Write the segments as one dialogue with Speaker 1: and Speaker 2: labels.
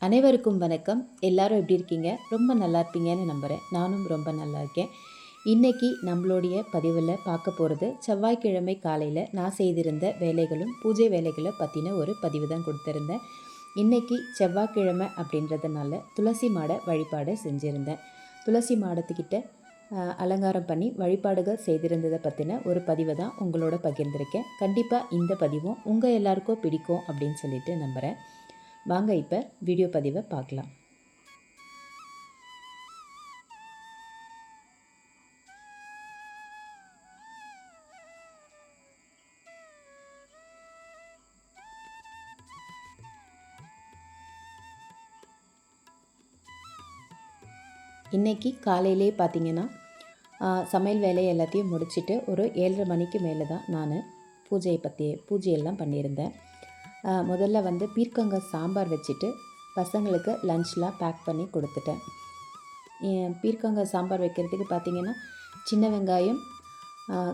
Speaker 1: அனைவருக்கும் வணக்கம். எல்லாரும் எப்படி இருக்கீங்க? ரொம்ப நல்லா இருப்பீங்கன்னு நம்புகிறேன். நானும் ரொம்ப நல்லா இருக்கேன். இன்றைக்கி நம்மளுடைய பதிவில் பார்க்க போகிறது செவ்வாய்க்கிழமை காலையில் நான் செய்திருந்த வேலைகளும் பூஜை வேலைகளை பற்றின ஒரு பதிவு தான் கொடுத்துருந்தேன். இன்றைக்கி செவ்வாய்க்கிழமை அப்படின்றதுனால துளசி மாட வழிபாடு செஞ்சுருந்தேன். துளசி மாடத்துக்கிட்ட அலங்காரம் பண்ணி வழிபாடுகள் செய்திருந்ததை பற்றின ஒரு பதிவை தான் உங்களோட பகிர்ந்திருக்கேன். கண்டிப்பாக இந்த பதிவும் உங்கள் எல்லாருக்கும் பிடிக்கும் அப்படின்னு சொல்லிட்டு நம்புகிறேன். வாங்க இப்போ வீடியோ பதிவை பார்க்கலாம். இன்றைக்கி காலையிலே பார்த்திங்கன்னா சமையல் வேலையை எல்லாத்தையும் முடிச்சுட்டு ஒரு 7:30 மணிக்கு மேலே தான் நான் பூஜையெல்லாம் பண்ணியிருந்தேன். முதல்ல வந்து பீர்க்கங்காய் சாம்பார் வச்சுட்டு பசங்களுக்கு லஞ்ச்லாம் பேக் பண்ணி கொடுத்துட்டேன். பீர்க்கங்காய் சாம்பார் வைக்கிறதுக்கு பார்த்திங்கன்னா சின்ன வெங்காயம்,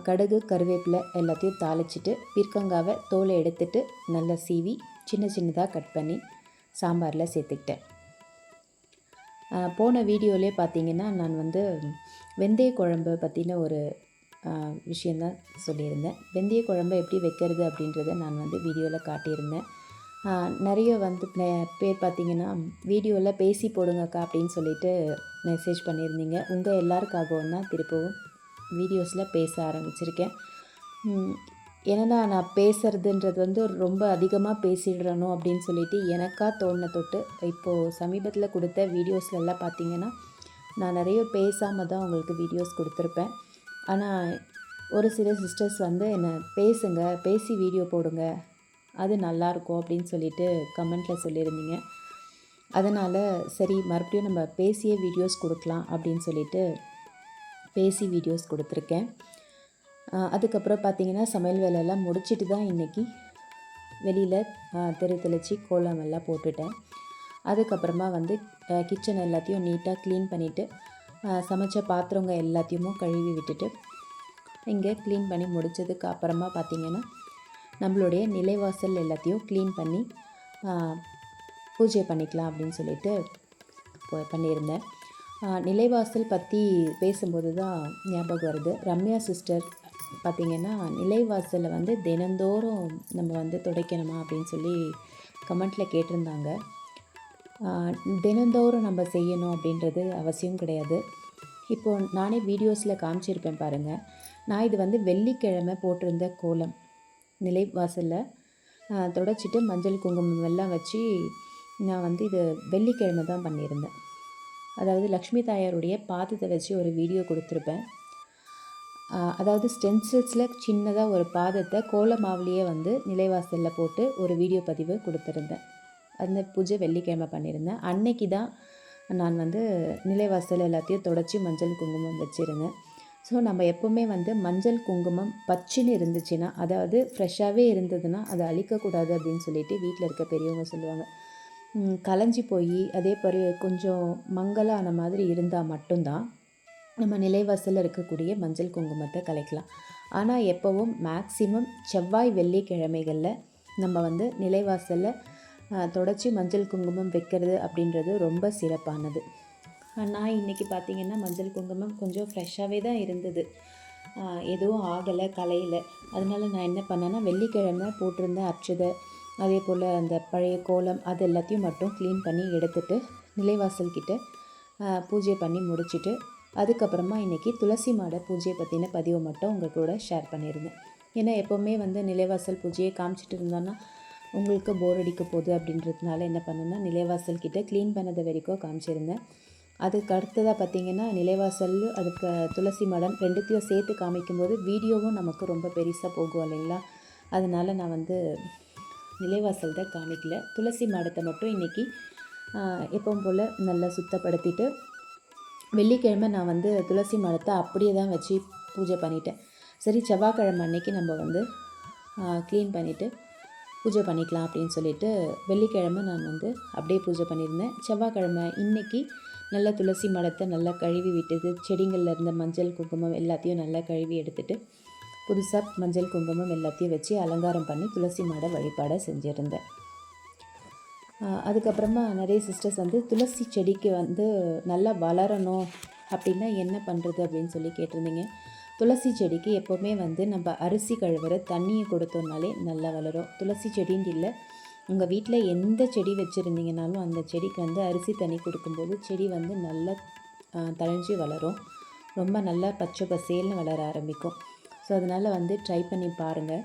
Speaker 1: கடுகு, கருவேப்பிலை எல்லாத்தையும் தாளிச்சிட்டு பீர்க்கங்காவை தோலை எடுத்துட்டு நல்லா சீவி சின்ன சின்னதாக கட் பண்ணி சாம்பாரில் சேர்த்துக்கிட்டேன். போன வீடியோவிலே பார்த்திங்கன்னா நான் வந்து வெந்தய குழம்பு பற்றின ஒரு விஷயந்தான் சொல்லியிருந்தேன். வெந்தய குழம்பு எப்படி வைக்கிறது அப்படின்றத நான் வந்து வீடியோவில் காட்டியிருந்தேன். நிறைய வந்து பேர் பார்த்திங்கன்னா வீடியோவில் பேசி போடுங்கக்கா அப்படின்னு சொல்லிட்டு மெசேஜ் பண்ணியிருந்தீங்க. உங்கள் எல்லாருக்காகவும் தான் திருப்பவும் வீடியோஸில் பேச ஆரம்பிச்சிருக்கேன். ஏன்னா நான் பேசுகிறதுன்றது வந்து ரொம்ப அதிகமாக பேசிடுறனோ அப்படின்னு சொல்லிட்டு எனக்காக தோண தொட்டு இப்போது சமீபத்தில் கொடுத்த வீடியோஸ்லெல்லாம் பார்த்திங்கன்னா நான் நிறைய பேசாமல் தான் உங்களுக்கு வீடியோஸ் கொடுத்துருப்பேன். ஆனால் ஒரு சில சிஸ்டர்ஸ் வந்து என்னை பேசுங்க, பேசி வீடியோ போடுங்க, அது நல்லாயிருக்கும் அப்படின்னு சொல்லிட்டு கமெண்ட்டில் சொல்லியிருந்தீங்க. அதனால் சரி மறுபடியும் நம்ம பேசியே வீடியோஸ் கொடுக்கலாம் அப்படின்னு சொல்லிட்டு பேசி வீடியோஸ் கொடுத்துருக்கேன். அதுக்கப்புறம் பார்த்திங்கன்னா சமையல் வேலையெல்லாம் முடிச்சுட்டு தான் இன்றைக்கி வெளியில் தெளித்து கோலம் எல்லாம் போட்டுட்டேன். அதுக்கப்புறமா வந்து கிச்சன் எல்லாத்தையும் நீட்டாக க்ளீன் பண்ணிவிட்டு சமைச்ச பாத்திரங்க எல்லாத்தையும் கழுவி விட்டுட்டு இங்கே க்ளீன் பண்ணி முடித்ததுக்கு அப்புறமா பார்த்திங்கன்னா நம்மளுடைய நிலைவாசல் எல்லாத்தையும் க்ளீன் பண்ணி பூஜை பண்ணிக்கலாம் அப்படின்னு சொல்லிட்டு பண்ணியிருந்தேன். நிலைவாசல் பற்றி பேசும்போது தான் ஞாபகம் வருது. ரம்யா சிஸ்டர் பார்த்திங்கன்னா நிலைவாசலில் வந்து தினந்தோறும் நம்ம வந்து துடைக்கணுமா அப்படின்னு சொல்லி கமெண்ட்டில் கேட்டிருந்தாங்க. தினந்தோறும் நம்ம செய்யணும் அப்படின்றது அவசியம் கிடையாது. இப்போது நானே வீடியோஸில் காமிச்சிருப்பேன் பாருங்கள். நான் இது வந்து வெள்ளிக்கிழமை போட்டிருந்த கோலம் நிலைவாசலில் தொடச்சிட்டு மஞ்சள் குங்குமம் எல்லாம் வச்சு நான் வந்து இது வெள்ளிக்கிழமை தான் பண்ணியிருந்தேன். அதாவது லக்ஷ்மி தாயாருடைய பாதத்தை வச்சு ஒரு வீடியோ கொடுத்துருப்பேன். அதாவது ஸ்டென்சில்ஸில் சின்னதாக ஒரு பாதத்தை கோல மாவுலேயே வந்து நிலைவாசலில் போட்டு ஒரு வீடியோ பதிவு கொடுத்துருந்தேன். அந்த பூஜை வெள்ளிக்கிழமை பண்ணியிருந்தேன். அன்னைக்கு தான் நான் வந்து நிலைவாசல் எல்லாத்தையும் தொடச்சி மஞ்சள் குங்குமம் வச்சுருந்தேன். ஸோ நம்ம எப்போவுமே வந்து மஞ்சள் குங்குமம் பச்சுன்னு இருந்துச்சுன்னா, அதாவது ஃப்ரெஷ்ஷாகவே இருந்ததுன்னா அதை அழிக்கக்கூடாது அப்படின்னு சொல்லிட்டு வீட்டில் இருக்க பெரியவங்க சொல்லுவாங்க. கலைஞ்சி போய் அதே கொஞ்சம் மங்கலான மாதிரி இருந்தால் மட்டும்தான் நம்ம நிலைவாசலில் இருக்கக்கூடிய மஞ்சள் குங்குமத்தை கலைக்கலாம். ஆனால் எப்போவும் மேக்சிமம் செவ்வாய் வெள்ளிக்கிழமைகளில் நம்ம வந்து நிலைவாசலில் தொடச்சி மஞ்சள் குங்குமம் வைக்கிறது அப்படின்றது ரொம்ப சிறப்பானது. நான் இன்றைக்கி பார்த்திங்கன்னா மஞ்சள் குங்குமம் கொஞ்சம் ஃப்ரெஷ்ஷாகவே தான் இருந்தது, எதுவும் ஆகலை, கலையில். அதனால நான் என்ன பண்ணேன்னா வெள்ளிக்கிழமை போட்டிருந்த அட்சதை அதே போல் அந்த பழைய கோலம் அது எல்லாத்தையும் மட்டும் க்ளீன் பண்ணி எடுத்துகிட்டு நிலைவாசல் கிட்ட பூஜை பண்ணி முடிச்சுட்டு அதுக்கப்புறமா இன்றைக்கி துளசி மாட பூஜையை பற்றின பதிவை மட்டும் உங்கள் கூட ஷேர் பண்ணியிருந்தேன். ஏன்னா எப்போவுமே வந்து நிலைவாசல் பூஜையை காமிச்சிட்டு இருந்தோன்னா உங்களுக்கு போர் அடிக்க போகுது அப்படின்றதுனால என்ன பண்ணேன்னா நிலைவாசல் கிட்டே க்ளீன் பண்ணதை வரைக்கும் காமிச்சிருந்தேன். அதுக்கு அடுத்ததாக பார்த்திங்கன்னா நிலைவாசல் அதுக்கு துளசி மாடம் ரெண்டுத்தையும் சேர்த்து காமிக்கும்போது வீடியோவும் நமக்கு ரொம்ப பெருசாக போகும் இல்லைங்களா. அதனால் நான் வந்து நிலைவாசல் தான் காமிக்கல. துளசி மாடத்தை மட்டும் இன்றைக்கி எப்பவும் போல் நல்லா சுத்தப்படுத்திட்டு வெள்ளிக்கிழமை நான் வந்து துளசி மாடத்தை அப்படியே தான் வச்சு பூஜை பண்ணிட்டேன். சரி செவ்வாய்க்கிழமை அன்னைக்கு நம்ம வந்து க்ளீன் பண்ணிவிட்டு பூஜை பண்ணிக்கலாம் அப்படின்னு சொல்லிட்டு வெள்ளிக்கிழமை நான் வந்து அப்படியே பூஜை பண்ணியிருந்தேன். செவ்வாய்க்கிழமை இன்றைக்கி நல்லா துளசி மாடத்தை நல்லா கழுவி விட்டுது, செடிகளில் இருந்த மஞ்சள் குங்குமம் எல்லாத்தையும் நல்லா கழுவி எடுத்துகிட்டு புதுசாக மஞ்சள் குங்குமம் எல்லாத்தையும் வச்சு அலங்காரம் பண்ணி துளசி மாட வழிபாடை செஞ்சுருந்தேன். அதுக்கப்புறமா நிறைய சிஸ்டர்ஸ் வந்து துளசி செடிக்கு வந்து நல்லா வளரணும் அப்படின்னா என்ன பண்ணுறது அப்படின்னு சொல்லி கேட்டிருந்தீங்க. துளசி செடிக்கு எப்போவுமே வந்து நம்ம அரிசி கழுவுற தண்ணியை கொடுத்தோம்னாலே நல்லா வளரும். துளசி செடின்னு இல்லை, உங்கள் வீட்டில் எந்த செடி வச்சுருந்தீங்கனாலும் அந்த செடிக்கு வந்து அரிசி தண்ணி கொடுக்கும்போது செடி வந்து நல்லா தழைஞ்சி வளரும். ரொம்ப நல்லா பச்சை பசேல்னு வளர ஆரம்பிக்கும். ஸோ அதனால் வந்து ட்ரை பண்ணி பாருங்கள்.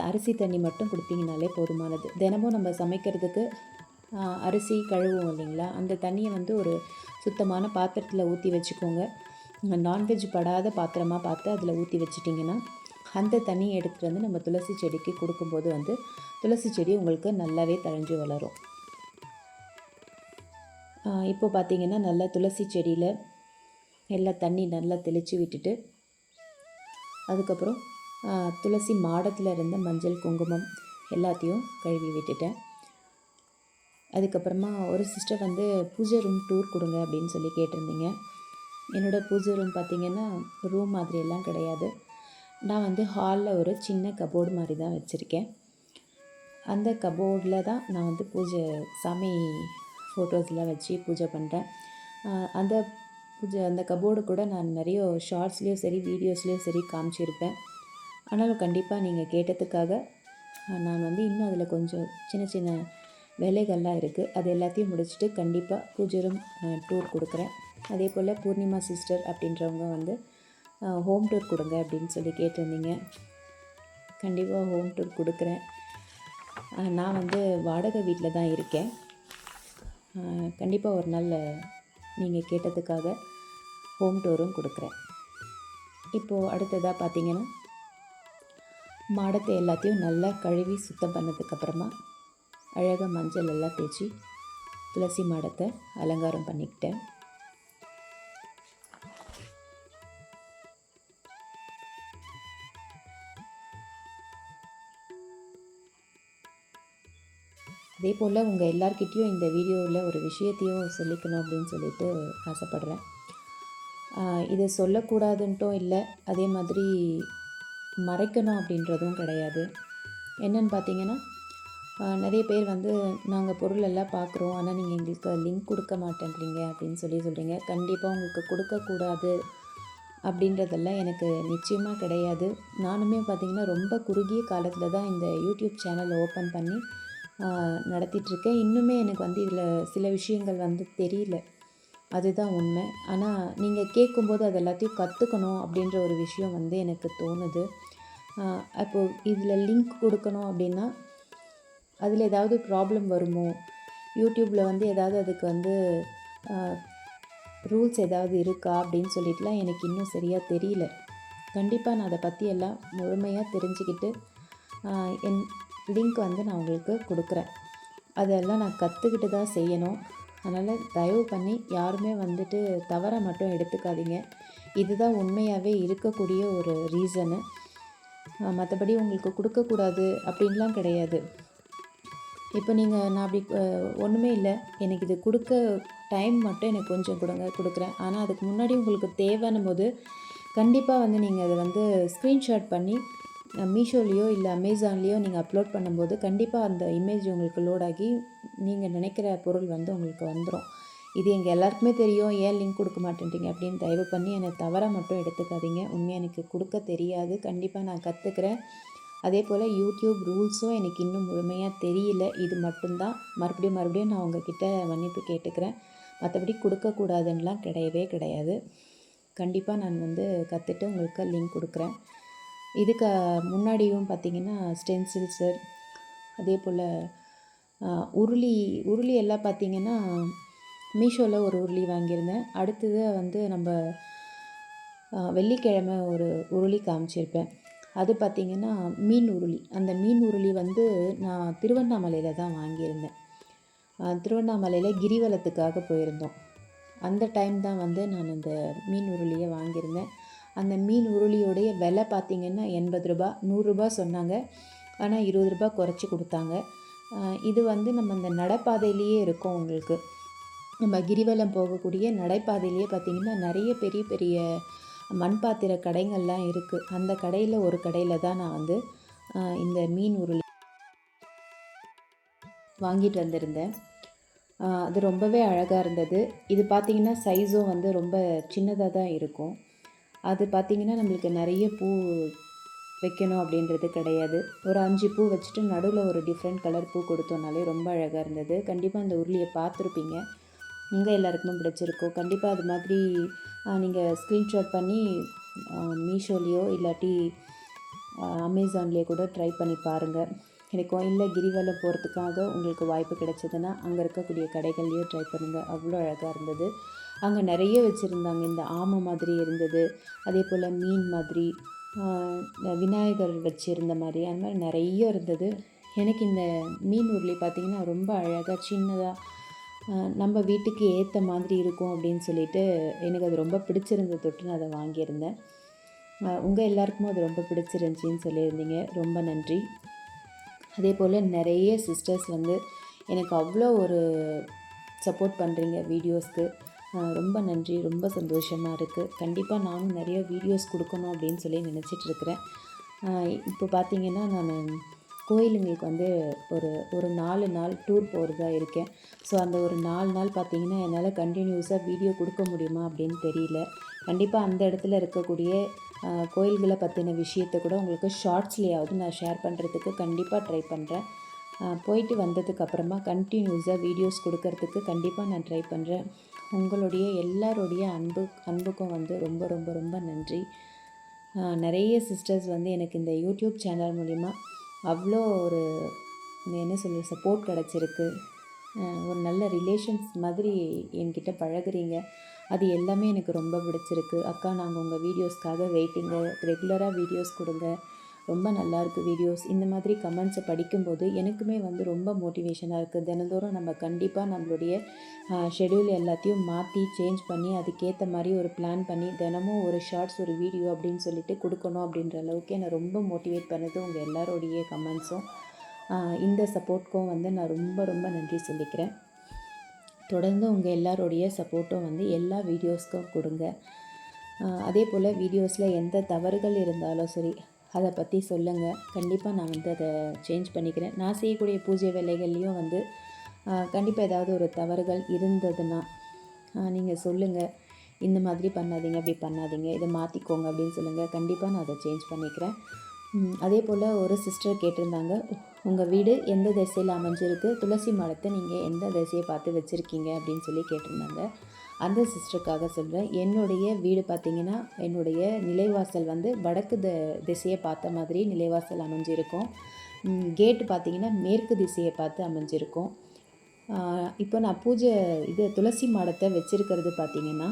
Speaker 1: அரிசி தண்ணி மட்டும் கொடுத்தீங்கனாலே போதுமானது. தினமும் நம்ம சமைக்கிறதுக்கு அரிசி கழுவுவோம் இல்லைங்களா, அந்த தண்ணியை வந்து ஒரு சுத்தமான பாத்திரத்தில் ஊற்றி வச்சுக்கோங்க. நான்வெஜ் படாத பாத்திரமாக பார்த்து அதில் ஊற்றி வச்சிட்டிங்கன்னா அந்த தண்ணியை எடுத்துகிட்டு வந்து நம்ம துளசி செடிக்கு கொடுக்கும்போது வந்து துளசி செடி உங்களுக்கு நல்லாவே தழைஞ்சு வளரும். இப்போ பார்த்திங்கன்னா நல்லா துளசி செடியில் எல்லா தண்ணி நல்லா தெளித்து விட்டுட்டு அதுக்கப்புறம் துளசி மாடத்தில் இருந்த மஞ்சள் குங்குமம் எல்லாத்தையும் கழுவி விட்டுட்டேன். அதுக்கப்புறமா ஒரு சிஸ்டர் வந்து பூஜை ரூம் டூர் கொடுங்க அப்படின்னு சொல்லி கேட்டிருந்தீங்க. என்னோடய பூஜை ரூம் பார்த்திங்கன்னா ரூம் மாதிரியெல்லாம் கிடையாது. நான் வந்து ஹாலில் ஒரு சின்ன கபோர்டு மாதிரி தான் வச்சுருக்கேன். அந்த கபோர்டில் தான் நான் வந்து சாமி ஃபோட்டோஸ்லாம் வச்சு பூஜை பண்ணுறேன். அந்த கபோர்டு கூட நான் நிறைய ஷார்ட்ஸ்லேயும் சரி வீடியோஸ்லேயும் சரி காமிச்சிருப்பேன். ஆனாலும் கண்டிப்பாக நீங்கள் கேட்டதுக்காக நான் வந்து இன்னும் அதில் கொஞ்சம் சின்ன சின்ன வேலைகள்லாம் இருக்குது. அது எல்லாத்தையும் முடிச்சுட்டு கண்டிப்பாக பூஜை ரூம் டூர் கொடுக்குறேன். அதே போல் பூர்ணிமா சிஸ்டர் அப்படின்றவங்க வந்து ஹோம் டூர் கொடுங்க அப்படின்னு சொல்லி கேட்டிருந்தீங்க. கண்டிப்பாக ஹோம் டூர் கொடுக்குறேன். நான் வந்து வாடகை வீட்டில் தான் இருக்கேன். கண்டிப்பாக ஒரு நாள் நீங்கள் கேட்டதுக்காக ஹோம் டூரும் கொடுக்குறேன். இப்போது அடுத்ததாக பார்த்திங்கன்னா மாடத்தை எல்லாத்தையும் நல்லா கழுவி சுத்தம் பண்ணதுக்கப்புறமா அழகாக மஞ்சள் எல்லாம் தேய்ச்சி துளசி மாடத்தை அலங்காரம் பண்ணிக்கிட்டேன். அதே போல் உங்கள் எல்லார்கிட்டேயும் இந்த வீடியோவில் ஒரு விஷயத்தையும் சொல்லிக்கணும் அப்படின்னு சொல்லிட்டு ஆசைப்பட்றேன். இதை சொல்லக்கூடாதுன்ட்டும் இல்லை, அதே மாதிரி மறைக்கணும் அப்படின்றதும் கிடையாது. என்னென்னு பார்த்தீங்கன்னா, நிறைய பேர் வந்து நாங்கள் பொருள் எல்லாம் பார்க்குறோம், ஆனால் நீங்கள் எங்களுக்கு லிங்க் கொடுக்க மாட்டேன்றீங்க அப்படின்னு சொல்கிறீங்க. கண்டிப்பாக உங்களுக்கு கொடுக்கக்கூடாது அப்படின்றதெல்லாம் எனக்கு நிச்சயமாக கிடையாது. நானுமே பார்த்திங்கன்னா ரொம்ப குறுகிய காலத்தில் தான் இந்த யூடியூப் சேனல் ஓப்பன் பண்ணி நடத்திட்டுருக்கேன். இன்னுமே எனக்கு வந்து இதில் சில விஷயங்கள் வந்து தெரியல, அதுதான் உண்மை. ஆனால் நீங்கள் கேட்கும்போது அது எல்லாத்தையும் கற்றுக்கணும் அப்படின்ற ஒரு விஷயம் வந்து எனக்கு தோணுது. அப்போது இதில் லிங்க் கொடுக்கணும் அப்படின்னா அதில் ஏதாவது ப்ராப்ளம் வருமோ, யூடியூப்பில் வந்து ஏதாவது அதுக்கு வந்து ரூல்ஸ் ஏதாவது இருக்கா அப்படின்னு சொல்லிட்டுலாம் எனக்கு இன்னும் சரியாக தெரியல. கண்டிப்பாக நான் அதை பற்றி எல்லாம் முழுமையாக தெரிஞ்சுக்கிட்டு என் லிங்க் வந்து நான் உங்களுக்கு கொடுக்குறேன். அதெல்லாம் நான் கற்றுக்கிட்டு தான் செய்யணும். அதனால் தயவு பண்ணி யாருமே வந்துட்டு தவறாக மட்டும் எடுத்துக்காதீங்க. இதுதான் உண்மையாகவே இருக்கக்கூடிய ஒரு ரீசனு. மற்றபடி உங்களுக்கு கொடுக்கக்கூடாது அப்படின்லாம் கிடையாது. இப்போ நான் அப்படி ஒன்றுமே இல்லை, எனக்கு இது கொடுக்க டைம் மட்டும் எனக்கு கொஞ்சம் கொடுக்குறேன். ஆனால் அதுக்கு முன்னாடி உங்களுக்கு தேவைன்னும் போது கண்டிப்பாக வந்து நீங்கள் அதை வந்து ஸ்க்ரீன்ஷாட் பண்ணி மீஷோலேயோ இல்லை அமேசான்லேயோ நீங்கள் அப்லோட் பண்ணும்போது கண்டிப்பாக அந்த இமேஜ் உங்களுக்கு லோட் ஆகி நீங்கள் நினைக்கிற பொருள் வந்து உங்களுக்கு வந்துடும். இது எங்கள் எல்லாருக்குமே தெரியும், ஏன் லிங்க் கொடுக்க மாட்டேன்றீங்க அப்படின்னு தயவு பண்ணி என்னை தவறாக மட்டும் எடுத்துக்காதீங்க. உண்மையாக எனக்கு கொடுக்க தெரியாது, கண்டிப்பாக நான் கற்றுக்கிறேன். அதே போல் யூடியூப் ரூல்ஸும் எனக்கு இன்னும் முழுமையாக தெரியல. இது மட்டும்தான். மறுபடியும் நான் உங்ககிட்ட மன்னிப்பு கேட்டுக்கிறேன். மற்றபடி கொடுக்கக்கூடாதுன்னெலாம் கிடையவே கிடையாது. கண்டிப்பாக நான் வந்து கற்றுட்டு உங்களுக்கு லிங்க் கொடுக்குறேன். இதுக்கு முன்னாடியும் பார்த்திங்கன்னா ஸ்டென்சில்ஸு, அதே போல் உருளி எல்லாம் பார்த்திங்கன்னா மீஷோவில் ஒரு உருளி வாங்கியிருந்தேன். அடுத்தது வந்து நம்ம வெள்ளிக்கிழமை ஒரு உருளி காமிச்சிருப்பேன். அது பார்த்திங்கன்னா மீன் உருளி. அந்த மீன் உருளி வந்து நான் திருவண்ணாமலையில் தான் வாங்கியிருந்தேன். திருவண்ணாமலையில் கிரிவலத்துக்காக போயிருந்தோம். அந்த டைம் தான் வந்து நான் அந்த மீன் உருளியை வாங்கியிருந்தேன். அந்த மீன் உருளியோடைய விலை பார்த்திங்கன்னா 80 ரூபா, 100 ரூபா சொன்னாங்க. ஆனால் 20 ரூபா குறைச்சி கொடுத்தாங்க. இது வந்து நம்ம இந்த நடைபாதையிலேயே இருக்கும். உங்களுக்கு நம்ம கிரிவலம் போகக்கூடிய நடைபாதையிலேயே பார்த்திங்கன்னா நிறைய பெரிய பெரிய மண்பாத்திர கடைகள்லாம் இருக்குது. அந்த கடையில் ஒரு கடையில் தான் நான் வந்து இந்த மீன் உருளி வாங்கிட்டு வந்திருந்தேன். அது ரொம்பவே அழகாக இருந்தது. இது பார்த்திங்கன்னா சைஸும் வந்து ரொம்ப சின்னதாக தான் இருக்கும். அது பார்த்திங்கன்னா நம்மளுக்கு நிறைய பூ வைக்கணும் அப்படின்றது கிடையாது. ஒரு 5 பூ வச்சுட்டு நடுவில் ஒரு டிஃப்ரெண்ட் கலர் பூ கொடுத்தோம்னாலே ரொம்ப அழகாக இருந்தது. கண்டிப்பாக அந்த உருளியை பார்த்துருப்பீங்க. உங்கள் எல்லாருக்குமே பிடிச்சிருக்கும். கண்டிப்பாக அது மாதிரி நீங்கள் ஸ்க்ரீன்ஷாட் பண்ணி மீஷோலேயோ இல்லாட்டி அமேசான்லேயே கூட ட்ரை பண்ணி பாருங்கள். கிடைக்கும். இல்லை கிரிவலம் போகிறதுக்காக உங்களுக்கு வாய்ப்பு கிடைச்சதுன்னா அங்கே இருக்கக்கூடிய கடைகள்லேயும் ட்ரை பண்ணுங்கள். அவ்வளோ அழகாக இருந்தது. அங்கே நிறைய வச்சுருந்தாங்க. இந்த ஆமை மாதிரி இருந்தது, அதே போல் மீன் மாதிரி, விநாயகர் வச்சுருந்த மாதிரி, அந்த மாதிரி நிறைய இருந்தது. எனக்கு இந்த மீன் உருளி பார்த்திங்கன்னா ரொம்ப அழகாக சின்னதாக நம்ம வீட்டுக்கு ஏற்ற மாதிரி இருக்கும் அப்படின்னு சொல்லிட்டு எனக்கு அது ரொம்ப பிடிச்சிருந்தது. தொட்டு நான் அதை வாங்கியிருந்தேன். உங்கள் எல்லாருக்குமே அது ரொம்ப பிடிச்சிருந்துச்சின்னு சொல்லியிருந்தீங்க. ரொம்ப நன்றி. அதே போல் நிறைய சிஸ்டர்ஸ் வந்து எனக்கு அவ்வளோ ஒரு சப்போர்ட் பண்ணுறீங்க வீடியோஸ்க்கு. ரொம்ப நன்றி. ரொம்ப சந்தோஷமாக இருக்குது. கண்டிப்பாக நானும் நிறைய வீடியோஸ் கொடுக்கணும் அப்படின்னு சொல்லி நினச்சிட்ருக்கிறேன். இப்போ பார்த்திங்கன்னா நான் கோயிலுங்களுக்கு வந்து ஒரு 4 நாள் டூர் போகிறதா இருக்கேன். ஸோ அந்த ஒரு 4 நாள் பார்த்திங்கன்னா என்னால் கண்டினியூஸாக வீடியோ கொடுக்க முடியுமா அப்படின்னு தெரியல. கண்டிப்பாக அந்த இடத்துல இருக்கக்கூடிய கோயில்களை பற்றின விஷயத்தை கூட உங்களுக்கு ஷார்ட்ஸ்லேயாவது நான் ஷேர் பண்ணுறதுக்கு கண்டிப்பாக ட்ரை பண்ணுறேன். போயிட்டு வந்ததுக்கப்புறமா கண்டினியூஸாக வீடியோஸ் கொடுக்கறதுக்கு கண்டிப்பாக நான் ட்ரை பண்ணுறேன். உங்களுடைய எல்லாருடைய அன்புக்கும் வந்து ரொம்ப ரொம்ப ரொம்ப நன்றி. நிறைய சிஸ்டர்ஸ் வந்து எனக்கு இந்த யூடியூப் சேனல் மூலிமா அவ்வளோ ஒரு என்ன சொல்ல சப்போர்ட் கிடச்சிருக்கு. ஒரு நல்ல ரிலேஷன்ஸ் மாதிரி என்கிட்ட பழகுறீங்க. அது எல்லாமே எனக்கு ரொம்ப பிடிச்சிருக்கு. அக்கா நாங்கள் உங்கள் வீடியோஸ்க்காக வெயிட்டிங்க, ரெகுலராக வீடியோஸ் கொடுங்க, ரொம்ப நல்லாயிருக்கு வீடியோஸ். இந்த மாதிரி கமெண்ட்ஸை படிக்கும்போது எனக்குமே வந்து ரொம்ப மோட்டிவேஷனாக இருக்குது. தினந்தோறும் நம்ம கண்டிப்பாக நம்மளுடைய ஷெடியூல் எல்லாத்தையும் மாற்றி சேஞ்ச் பண்ணி அதுக்கேற்ற மாதிரி ஒரு பிளான் பண்ணி தினமும் ஒரு ஷார்ட்ஸ் ஒரு வீடியோ அப்படின்னு சொல்லிட்டு கொடுக்கணும் அப்படின்ற அளவுக்கு என்னை ரொம்ப மோட்டிவேட் பண்ணுது உங்கள் எல்லாரோடைய கமெண்ட்ஸும். இந்த சப்போர்ட்க்கும் வந்து நான் ரொம்ப ரொம்ப நன்றி சொல்லிக்கிறேன். தொடர்ந்து உங்கள் எல்லாரோடைய சப்போர்ட்டும் வந்து எல்லா வீடியோஸ்க்கும் கொடுங்க. அதே போல் வீடியோஸில் எந்த தவறுகள் இருந்தாலும் சரி அதை பற்றி சொல்லுங்கள். கண்டிப்பாக நான் வந்து அதை சேஞ்ச் பண்ணிக்கிறேன். நான் செய்யக்கூடிய பூஜை வேலைகள்லேயும் வந்து கண்டிப்பாக ஏதாவது ஒரு தவறுகள் இருந்ததுன்னா நீங்கள் சொல்லுங்கள். இந்த மாதிரி பண்ணாதீங்க, அப்படி பண்ணாதீங்க, இதை மாற்றிக்கோங்க அப்படின்னு சொல்லுங்கள். கண்டிப்பாக நான் அதை சேஞ்ச் பண்ணிக்கிறேன். அதே போல் ஒரு சிஸ்டர் கேட்டிருந்தாங்க, உங்கள் வீடு எந்த திசையில் அமைஞ்சிருக்கு, துளசி மாடத்தை நீங்கள் எந்த திசையை பார்த்து வச்சுருக்கீங்க அப்படின்னு சொல்லி கேட்டிருந்தாங்க. அந்த சிஸ்டருக்காக சொல்கிறேன். என்னுடைய வீடு பார்த்திங்கன்னா என்னுடைய நிலைவாசல் வந்து வடக்கு திசையை பார்த்த மாதிரி நிலைவாசல் அமைஞ்சிருக்கும். கேட்டு பார்த்திங்கன்னா மேற்கு திசையை பார்த்து அமைஞ்சிருக்கும். இப்போ நான் துளசி மாடத்தை வச்சுருக்கிறது பார்த்திங்கன்னா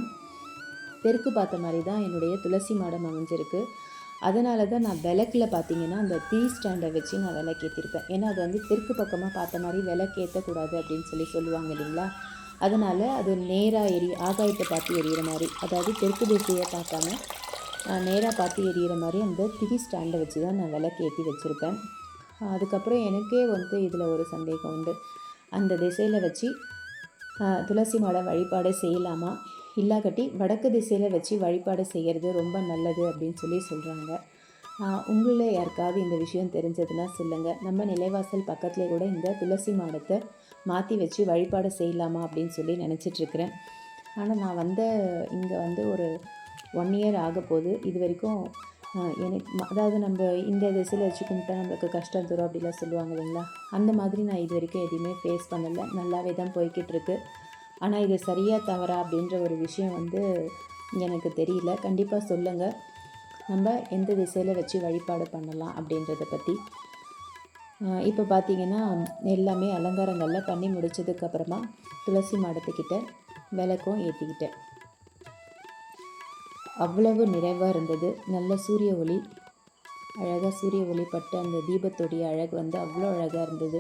Speaker 1: தெற்கு பார்த்த மாதிரி தான் என்னுடைய துளசி மாடம் அமைஞ்சிருக்கு. அதனால தான் நான் விளக்கில் பார்த்திங்கன்னா அந்த டீ ஸ்டாண்டை வச்சு நான் விளக்கேற்றிருப்பேன். ஏன்னா அது வந்து தெற்கு பக்கமாக பார்த்த மாதிரி விளக்கேற்றக்கூடாது அப்படின்னு சொல்லுவாங்க இல்லைங்களா. அதனால் அது நேராக ஆகாயத்தை பார்த்து எரியிற மாதிரி, அதாவது தெற்கு திசையை பார்க்காம நேராக பார்த்து எரியிற மாதிரி அந்த டீ ஸ்டாண்டை வச்சு தான் நான் விளக்கேற்றி வச்சுருப்பேன். அதுக்கப்புறம் எனக்கே வந்து இதில் ஒரு சந்தேகம் உண்டு. அந்த திசையில் வச்சு துளசி மாட வழிபாடு செய்யலாமா, இல்லாக்கட்டி வடக்கு திசையில் வச்சு வழிபாடு செய்கிறது ரொம்ப நல்லது அப்படின்னு சொல்கிறாங்க. உங்களில் யாருக்காவது இந்த விஷயம் தெரிஞ்சதுன்னா சொல்லுங்கள். நம்ம நிலைவாசல் பக்கத்துலேயே கூட இந்த துளசி மாடத்தை மாற்றி வச்சு வழிபாடு செய்யலாமா அப்படின்னு நினச்சிட்ருக்கிறேன். ஆனால் நான் இங்கே வந்து ஒரு 1 இயர் ஆக போகுது. இது வரைக்கும் எனக்கு அதாவது நம்ம இந்த திசையில் வச்சு கும்பிட்டா நம்மளுக்கு கஷ்டம் தரும் அப்படிலாம் சொல்லுவாங்க இல்லைங்களா. அந்த மாதிரி நான் இது வரைக்கும் எதுவுமே ஃபேஸ் பண்ணலை. நல்லாவே தான் போய்கிட்டுருக்கு. ஆனால் இது சரியாக தவறா அப்படின்ற ஒரு விஷயம் வந்து எனக்கு தெரியல. கண்டிப்பாக சொல்லுங்கள். நம்ம எந்த திசையில் வச்சு வழிபாடு பண்ணலாம் அப்படின்றத பற்றி. இப்போ பார்த்திங்கன்னா எல்லாமே அலங்காரங்கள்லாம் பண்ணி முடித்ததுக்கப்புறமா துளசி மாடத்துக்கிட்ட விளக்கும் ஏற்றிக்கிட்டேன். அவ்வளவு நிறைவாக இருந்தது. நல்ல சூரிய ஒளி, அழகாக சூரிய ஒளி பட்டு அந்த தீபத்தோடைய அழகு வந்து அவ்வளோ அழகாக இருந்தது.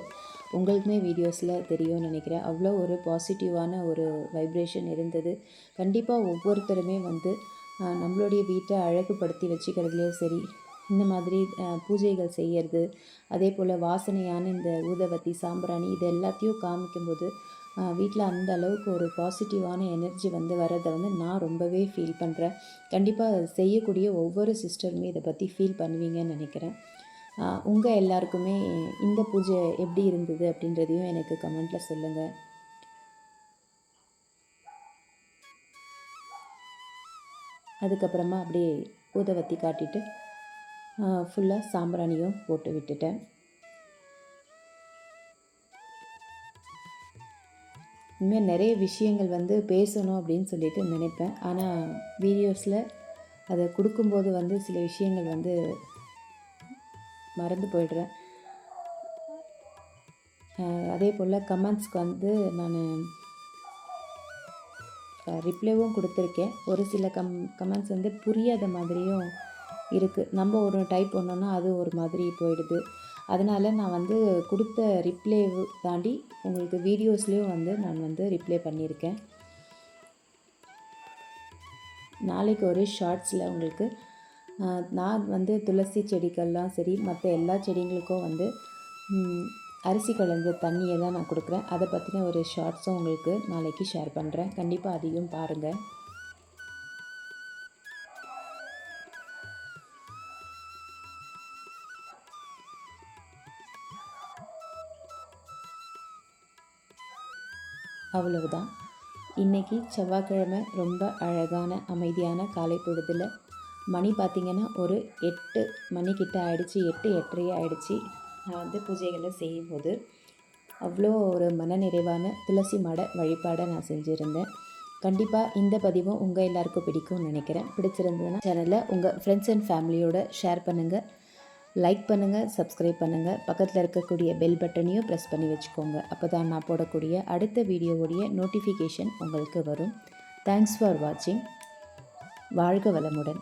Speaker 1: உங்களுக்குமே வீடியோஸில் தெரியும்னு நினைக்கிறேன். அவ்வளோ ஒரு பாசிட்டிவான ஒரு வைப்ரேஷன் இருந்தது. கண்டிப்பாக ஒவ்வொருத்தருமே வந்து நம்மளுடைய வீட்டை அழகுபடுத்தி வச்சுக்கிறதுலையும் சரி, இந்த மாதிரி பூஜைகள் செய்கிறது, அதே போல் வாசனையான இந்த ஊதுவத்தி, சாம்பிராணி இது எல்லாத்தையும் காமிக்கும்போது வீட்டில் அந்த அளவுக்கு ஒரு பாசிட்டிவான எனர்ஜி வந்து வரதை வந்து நான் ரொம்பவே ஃபீல் பண்ணுறேன். கண்டிப்பாக செய்யக்கூடிய ஒவ்வொரு சிஸ்டருமே இதை பற்றி ஃபீல் பண்ணுவீங்கன்னு நினைக்கிறேன். உங்கள் எல்லாருக்குமே இந்த பூஜை எப்படி இருந்தது அப்படின்றதையும் எனக்கு கமெண்ட்டில் சொல்லுங்கள். அதுக்கப்புறமா அப்படியே ஊதுவத்தி காட்டிட்டு ஃபுல்லாக சாம்பிராணியும் போட்டு விட்டுட்டேன். இனிமேல் நிறைய விஷயங்கள் வந்து பேசணும் அப்படின்னு சொல்லிட்டு நினைப்பேன். ஆனால் வீடியோஸில் அதை கொடுக்கும்போது வந்து சில விஷயங்கள் வந்து மறந்து போயிடுறேன். அதே போல் கமெண்ட்ஸ்க்கு வந்து நான் ரிப்ளைவும் கொடுத்துருக்கேன். ஒரு சில கமெண்ட்ஸ் வந்து புரியாத மாதிரியும் இருக்குது. நம்ம ஒரு டைப் பண்ணோன்னா அது ஒரு மாதிரி போயிடுது. அதனால் நான் வந்து கொடுத்த ரிப்ளை தாண்டி உங்களுக்கு வீடியோஸ்லேயும் வந்து நான் வந்து ரிப்ளை பண்ணியிருக்கேன். நாளைக்கு ஒரு ஷார்ட்ஸில் உங்களுக்கு நான் வந்து துளசி செடிகள்லாம் சரி மற்ற எல்லா செடிங்களுக்கும் வந்து அரிசி கலந்த தண்ணியை தான் நான் கொடுக்குறேன். அதை பற்றின ஒரு ஷார்ட்ஸும் உங்களுக்கு நாளைக்கு ஷேர் பண்ணுறேன். கண்டிப்பாக அதையும் பாருங்கள். அவ்வளவுதான். இன்றைக்கி செவ்வாய்க்கிழமை ரொம்ப அழகான அமைதியான காலை பொழுதில் மணி பார்த்திங்கன்னா ஒரு 8 மணிக்கிட்ட ஆகிடுச்சி. 8 8:30 ஆகிடுச்சி. நான் வந்து பூஜைகளை செய்யும்போது அவ்வளோ ஒரு மனநிறைவான துளசி மாட வழிபாடை நான் செஞ்சுருந்தேன். கண்டிப்பாக இந்த பதிவும் உங்கள் எல்லாருக்கும் பிடிக்கும்னு நினைக்கிறேன். பிடிச்சிருந்ததுன்னா சேனலை உங்கள் ஃப்ரெண்ட்ஸ் அண்ட் ஃபேமிலியோடு ஷேர் பண்ணுங்கள், லைக் பண்ணுங்கள், சப்ஸ்கிரைப் பண்ணுங்கள். பக்கத்தில் இருக்கக்கூடிய பெல் பட்டனையும் ப்ரெஸ் பண்ணி வச்சுக்கோங்க. அப்போ தான் நான் போடக்கூடிய அடுத்த வீடியோவுடைய நோட்டிஃபிகேஷன் உங்களுக்கு வரும். தேங்க்ஸ் ஃபார் வாட்சிங். வாழ்க வளமுடன்.